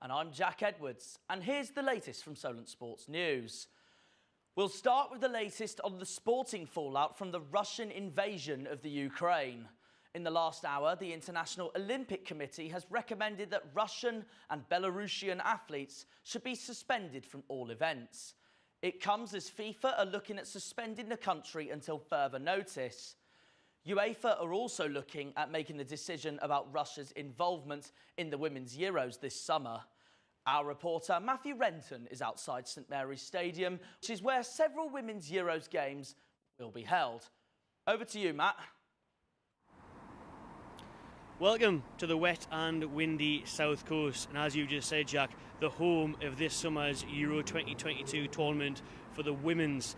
And I'm Jack Edwards, and here's the latest from Solent Sports News. We'll start with the latest on the sporting fallout from the Russian invasion of the Ukraine. In the last hour, the International Olympic Committee has recommended that Russian and Belarusian athletes should be suspended from all events. It comes as FIFA are looking at suspending the country until further notice. UEFA are also looking at making the decision about Russia's involvement in the Women's Euros this summer. Our reporter Matthew Renton is outside St Mary's Stadium, which is where several Women's Euros games will be held. Over to you, Matt. Welcome to the wet and windy South Coast, and as you just said, Jack, the home of this summer's Euro 2022 tournament for the women's.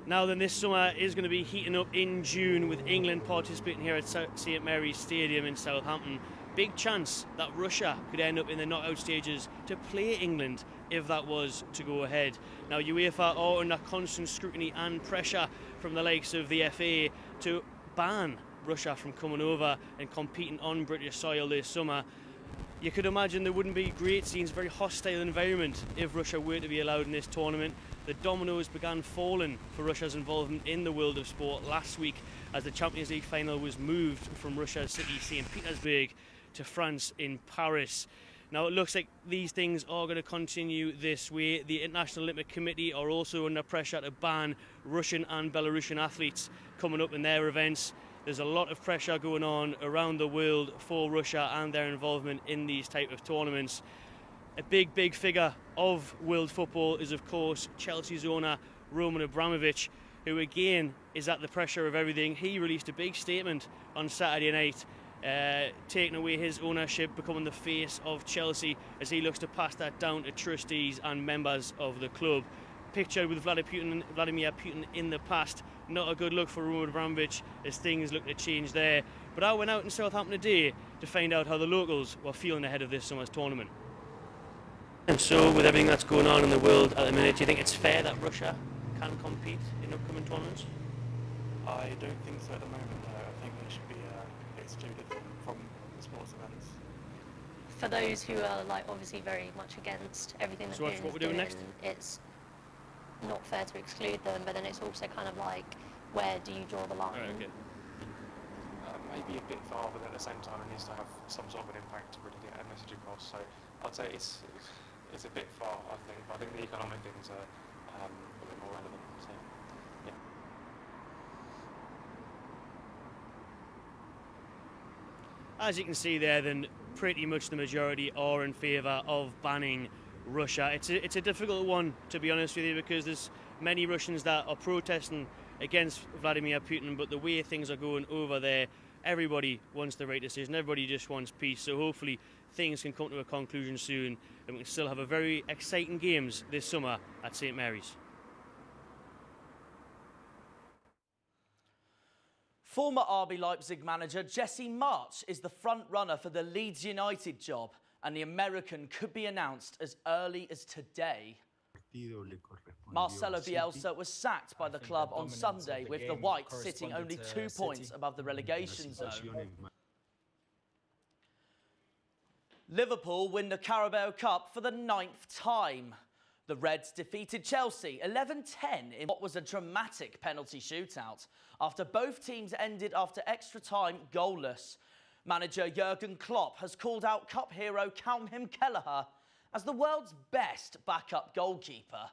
Now then, this summer is going to be heating up in June with England participating here at St Mary's Stadium in Southampton. Big chance that Russia could end up in the knockout stages to play England if that was to go ahead. Now UEFA are under constant scrutiny and pressure from the likes of the FA to ban Russia from coming over and competing on British soil this summer. You could imagine there wouldn't be great scenes, very hostile environment if Russia were to be allowed in this tournament. The dominoes began falling for Russia's involvement in the world of sport last week as the Champions League final was moved from Russia's city St Petersburg to France in Paris. Now it looks like these things are going to continue this way. The International Olympic Committee are also under pressure to ban Russian and Belarusian athletes coming up in their events. There's a lot of pressure going on around the world for Russia and their involvement in these type of tournaments. A big figure of world football is, of course, Chelsea's owner Roman Abramovich, who again is at the pressure of everything. He released a big statement on Saturday night, taking away his ownership, becoming the face of Chelsea as he looks to pass that down to trustees and members of the club. Pictured with Vladimir Putin in the past, not a good look for Roman Abramovich as things look to change there. But I went out in Southampton today to find out how the locals were feeling ahead of this summer's tournament. And so, with everything that's going on in the world at the minute, do you think it's fair that Russia can compete in upcoming tournaments? I don't think so at the moment, no. I think they should be excluded from the sports events. For those who are obviously very much against everything that Putin's what we're doing next? It's not fair to exclude them, but then it's also kind of like, where do you draw the line? Right, okay. Maybe a bit far, but at the same time it needs to have some sort of an impact to really get a message across. So I'd say it's a bit far, I think. But I think the economic things are a bit more relevant. So, yeah. As you can see there, then pretty much the majority are in favour of banning Russia. It's a difficult one, to be honest with you, because there's many Russians that are protesting against Vladimir Putin, but the way things are going over there, everybody wants the right decision, everybody just wants peace, so hopefully things can come to a conclusion soon and we can still have a very exciting games this summer at St Mary's. Former RB Leipzig manager Jesse Marsch is the front runner for the Leeds United job, and the American could be announced as early as today. Marcelo Bielsa was sacked by the club on Sunday, with the Whites sitting only 2 points above the relegation zone. Liverpool win the Carabao Cup for the 9th time. The Reds defeated Chelsea 11-10 in what was a dramatic penalty shootout after both teams ended after extra time goalless. Manager Jurgen Klopp has called out Cup hero Calvin Kelleher as the world's best backup goalkeeper.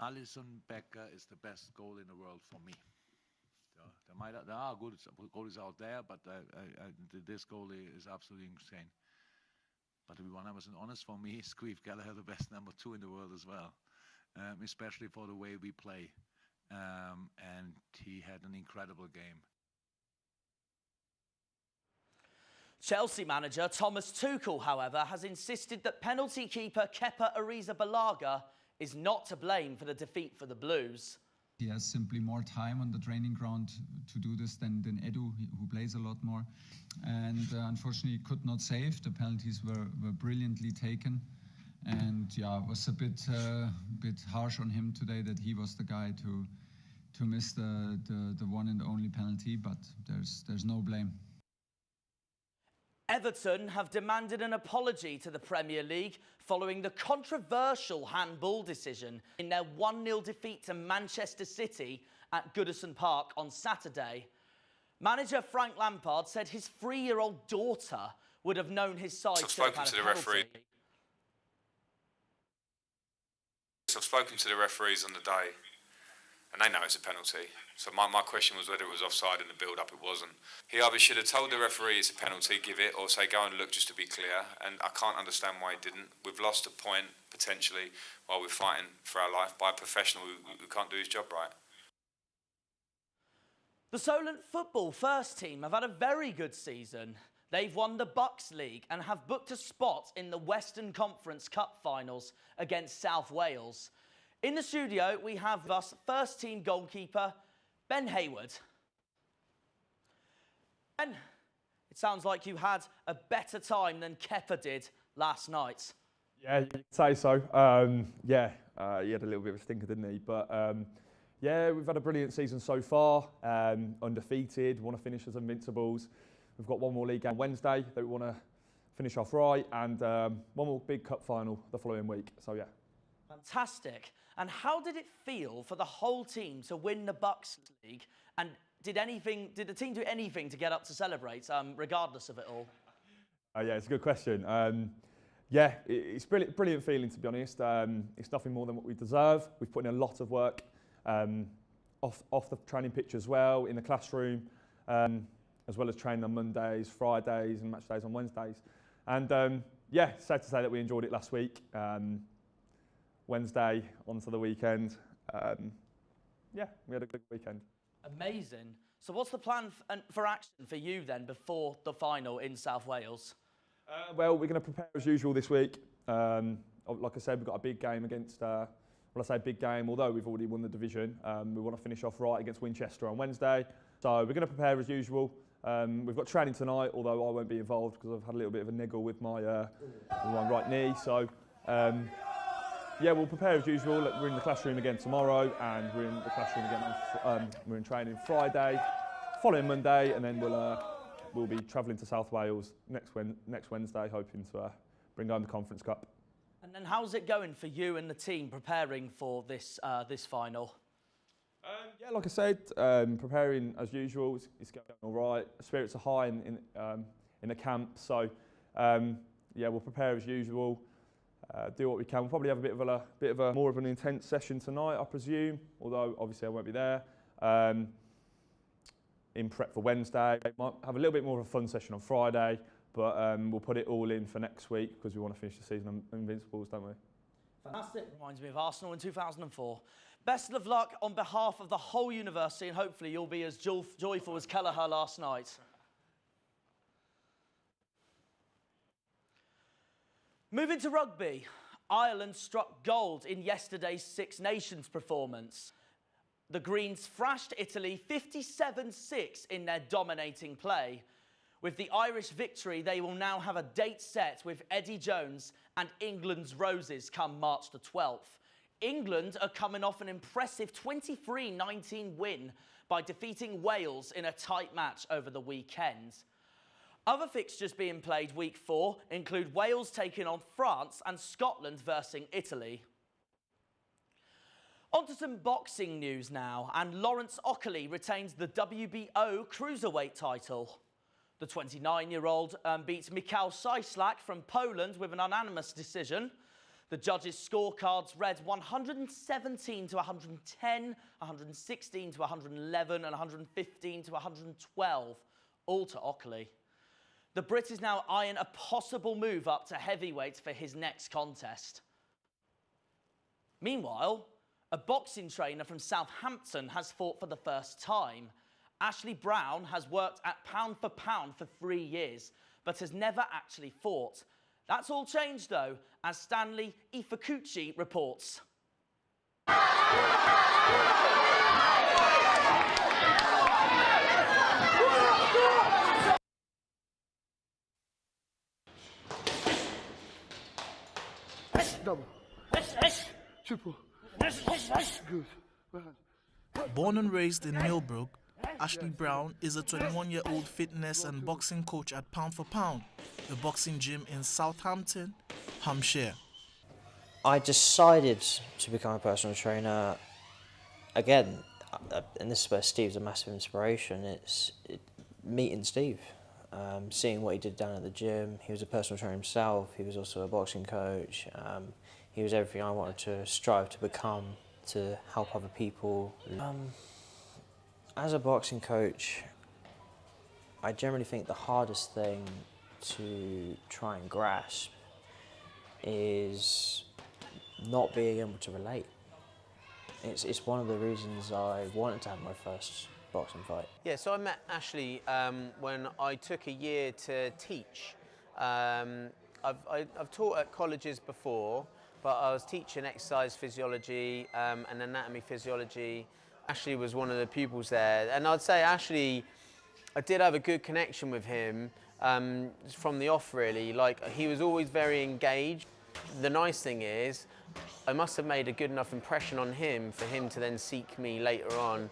Alisson Becker is the best goal in the world for me. There are good goalies out there, but this goalie is absolutely insane. But to be 100% honest, for me, Squeeve Gallagher the best number 2 in the world as well, especially for the way we play. And he had an incredible game. Chelsea manager Thomas Tuchel, however, has insisted that penalty keeper Kepa Arrizabalaga is not to blame for the defeat for the Blues. He has simply more time on the training ground to do this than Edu, who plays a lot more. And unfortunately, he could not save. The penalties were brilliantly taken. And yeah, it was a bit harsh on him today that he was the guy miss the one and only penalty, but there's no blame. Everton have demanded an apology to the Premier League following the controversial handball decision in their 1-0 defeat to Manchester City at Goodison Park on Saturday. Manager Frank Lampard said his 3-year-old daughter would have known his side I've spoken to the referee. I've spoken to the referees on the day, and they know it's a penalty. So my question was whether it was offside in the build-up. It wasn't. He either should have told the referee it's a penalty, give it, or say go and look just to be clear. And I can't understand why he didn't. We've lost a point, potentially, while we're fighting for our life by a professional who can't do his job right. The Solent football first team have had a very good season. They've won the Bucks League and have booked a spot in the Western Conference Cup finals against South Wales. In the studio, we have us first team goalkeeper, Ben Hayward. Ben, it sounds like you had a better time than Kepa did last night. Yeah, you could say so. He had a little bit of a stinker, didn't he? But yeah, we've had a brilliant season so far. Undefeated, want to finish as Invincibles. We've got one more league game on Wednesday that we want to finish off right, and one more big cup final the following week. So yeah. Fantastic. And how did it feel for the whole team to win the Bucks League? And did the team do anything to get up to celebrate, regardless of it all? Yeah, it's a good question. It's brilliant feeling, to be honest. It's nothing more than what we deserve. We've put in a lot of work off the training pitch as well, in the classroom, as well as training on Mondays, Fridays and match days on Wednesdays. And sad to say that we enjoyed it last week. Wednesday onto the weekend. We had a good weekend. Amazing. So what's the plan for action for you then before the final in South Wales? Well, we're going to prepare as usual this week. Like I said, we've got a big game against, well, I say big game, although we've already won the division. We want to finish off right against Winchester on Wednesday. So we're going to prepare as usual. We've got training tonight, although I won't be involved because I've had a little bit of a niggle with my right knee. So we'll prepare as usual. We're in the classroom again tomorrow, and we're in the classroom again we're in training Friday, following Monday, and then we'll be travelling to South Wales next Wednesday, hoping to bring home the Conference Cup. And then how's it going for you and the team preparing for this final? Like I said, preparing as usual. It's going all right. Spirits are high in the camp, so we'll prepare as usual. Do what we can. We'll probably have a bit of a more of an intense session tonight, I presume. Although obviously I won't be there. In prep for Wednesday, might have a little bit more of a fun session on Friday, but we'll put it all in for next week because we want to finish the season on Invincibles, don't we? Fantastic. Reminds me of Arsenal in 2004. Best of luck on behalf of the whole university, and hopefully you'll be as joyful as Kelleher last night. Moving to rugby, Ireland struck gold in yesterday's Six Nations performance. The Greens thrashed Italy 57-6 in their dominating play. With the Irish victory, they will now have a date set with Eddie Jones and England's Roses come March the 12th. England are coming off an impressive 23-19 win by defeating Wales in a tight match over the weekend. Other fixtures being played week 4 include Wales taking on France and Scotland versus Italy. On to some boxing news now, and Lawrence Ockerley retains the WBO cruiserweight title. The 29-year-old beats Michał Cieślak from Poland with an unanimous decision. The judges' scorecards read 117 to 110, 116 to 111 and 115 to 112, all to Ockerley. The Brit is now eyeing a possible move up to heavyweight for his next contest. Meanwhile, a boxing trainer from Southampton has fought for the first time. Ashley Brown has worked at pound for pound for 3 years, but has never actually fought. That's all changed, though, as Stanley Ifakuchi reports. Double. Triple. Good. Right. Born and raised in Millbrook, Ashley Brown is a 21-year-old fitness and boxing coach at Pound for Pound, the boxing gym in Southampton, Hampshire. I decided to become a personal trainer, again, and this is where Steve's a massive inspiration, meeting Steve. Seeing what he did down at the gym. He was a personal trainer himself, he was also a boxing coach. He was everything I wanted to strive to become, to help other people. As a boxing coach, I generally think the hardest thing to try and grasp is not being able to relate. It's one of the reasons I wanted to have my first boxing fight. Yeah, so I met Ashley when I took a year to teach. I've taught at colleges before, but I was teaching exercise physiology and anatomy physiology. Ashley was one of the pupils there, and I'd say Ashley, I did have a good connection with him from the off really. Like, he was always very engaged. The nice thing is, I must have made a good enough impression on him for him to then seek me later on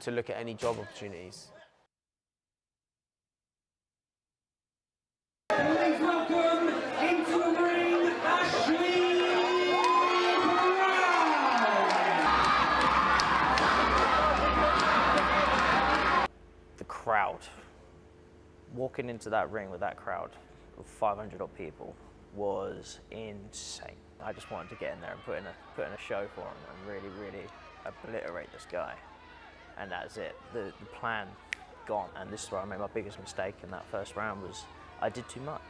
to look at any job opportunities. Please welcome into the ring, Ashley Brown! The crowd. Walking into that ring with that crowd of 500 odd people was insane. I just wanted to get in there and put in a show for him and really, really obliterate this guy. And that's it. The plan gone. And this is where I made my biggest mistake in that first round was I did too much.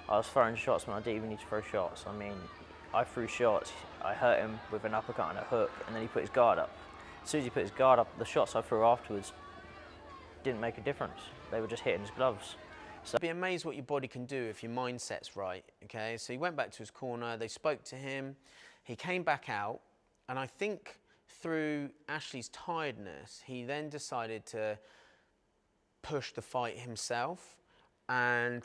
I was throwing shots when I didn't even need to throw shots. I mean, I threw shots, I hurt him with an uppercut and a hook, and then he put his guard up. As soon as he put his guard up, the shots I threw afterwards didn't make a difference. They were just hitting his gloves. So be amazed what your body can do if your mindset's right, okay? So he went back to his corner, they spoke to him, he came back out, and I think through Ashley's tiredness, he then decided to push the fight himself, and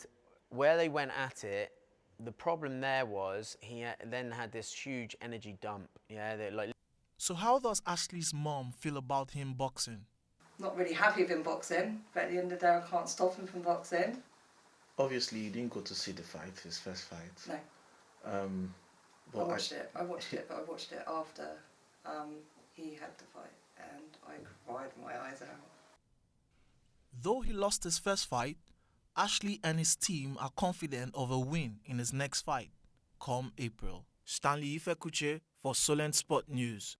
where they went at it, the problem there was he then had this huge energy dump, yeah? So how does Ashley's mom feel about him boxing? Not really happy with him boxing, but at the end of the day I can't stop him from boxing. Obviously, you didn't go to see the fight, his first fight. No. But I watched it, but I watched it after he had the fight, and I cried my eyes out. Though he lost his first fight, Ashley and his team are confident of a win in his next fight, come April. Stanley Ifekuche for Solent Sport News.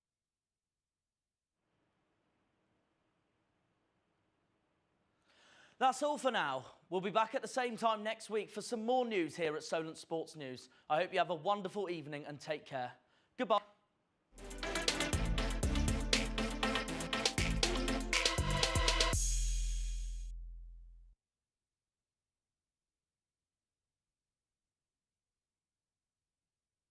That's all for now. We'll be back at the same time next week for some more news here at Solent Sports News. I hope you have a wonderful evening and take care.